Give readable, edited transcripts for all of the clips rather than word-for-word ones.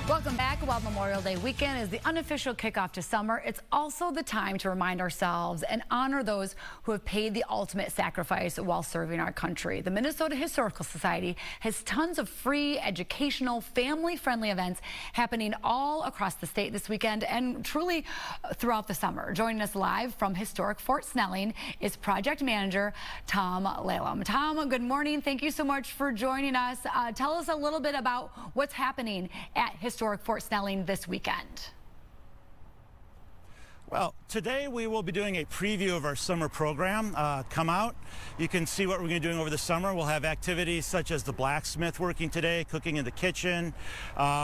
Welcome back. While Memorial Day weekend is the unofficial kickoff to summer, it's also the time to remind ourselves and honor those who have paid the ultimate sacrifice while serving our country. The Minnesota Historical Society has tons of free, educational, family-friendly events happening all across the state this weekend and truly throughout the summer. Joining us live from Historic Fort Snelling is Project Manager Tom Lalim. Tom, good morning. Thank you so much for joining us. Tell us a little bit about what's happening at Historic Fort Snelling this weekend. Well, today we will be doing a preview of our summer program. Come out. You can see what we're going to be doing over the summer. We'll have activities such as the blacksmith working today, cooking in the kitchen.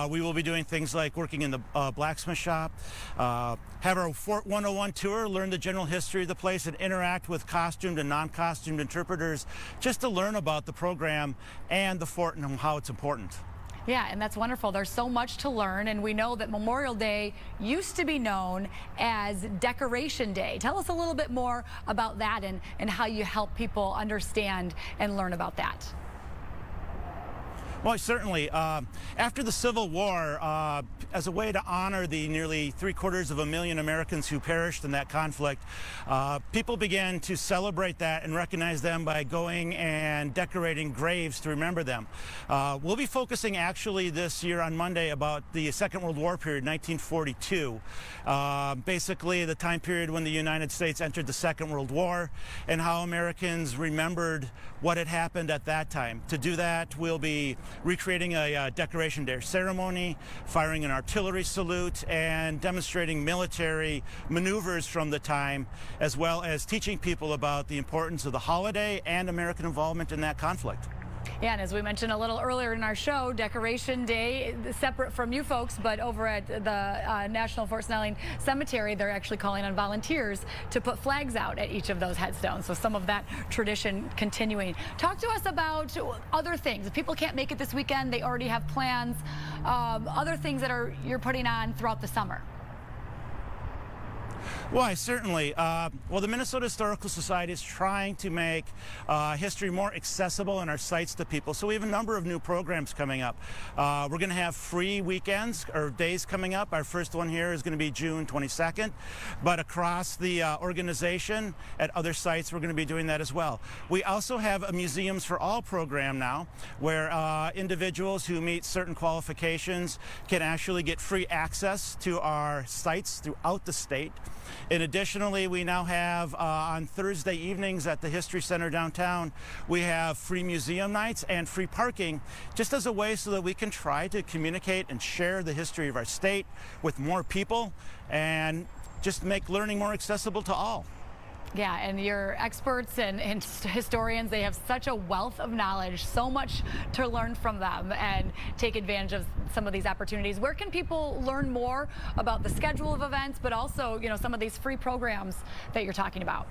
We will be doing things like working in the blacksmith shop. Have our Fort 101 tour, learn the general history of the place, and interact with costumed and non-costumed interpreters just to learn about the program and the fort and how it's important. Yeah, and that's wonderful. There's so much to learn, and we know that Memorial Day used to be known as Decoration Day. Tell us a little bit more about that and how you help people understand and learn about that. Well, certainly. After the Civil War, as a way to honor the nearly 750,000 Americans who perished in that conflict, people began to celebrate that and recognize them by going and decorating graves to remember them. We'll be focusing actually this year on Monday about the Second World War period, 1942. Basically the time period when the United States entered the Second World War and how Americans remembered what had happened at that time. To do that, we'll be recreating a Decoration Day ceremony, firing an artillery salute, and demonstrating military maneuvers from the time, as well as teaching people about the importance of the holiday and American involvement in that conflict. Yeah, and as we mentioned a little earlier in our show, Decoration Day, separate from you folks, but over at the National Fort Snelling Cemetery, they're actually calling on volunteers to put flags out at each of those headstones. So some of that tradition continuing. Talk to us about other things. If people can't make it this weekend, they already have plans. Other things that you're putting on throughout the summer. Why, certainly. Well, the Minnesota Historical Society is trying to make history more accessible in our sites to people. So we have a number of new programs coming up. We're going to have free weekends or days coming up. Our first one here is going to be June 22nd. But across the organization at other sites, we're going to be doing that as well. We also have a Museums for All program now, where individuals who meet certain qualifications can actually get free access to our sites throughout the state. And additionally, we now have on Thursday evenings at the History Center downtown, we have free museum nights and free parking, just as a way so that we can try to communicate and share the history of our state with more people and just make learning more accessible to all. Yeah, and your experts and historians, they have such a wealth of knowledge, so much to learn from them and take advantage of some of these opportunities. Where can people learn more about the schedule of events, but also, you know, some of these free programs that you're talking about?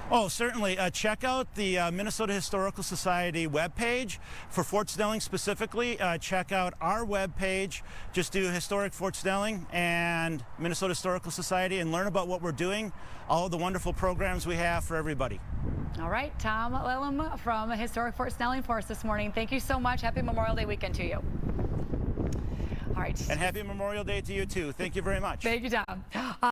Oh, certainly. Check out the Minnesota Historical Society webpage. For Fort Snelling specifically, check out our webpage. Just do Historic Fort Snelling and Minnesota Historical Society and learn about what we're doing, all of the wonderful programs we have for everybody. All right, Tom Lalim from Historic Fort Snelling for us this morning. Thank you so much. Happy Memorial Day weekend to you. All right. And happy Memorial Day to you too. Thank you very much. Thank you, Tom.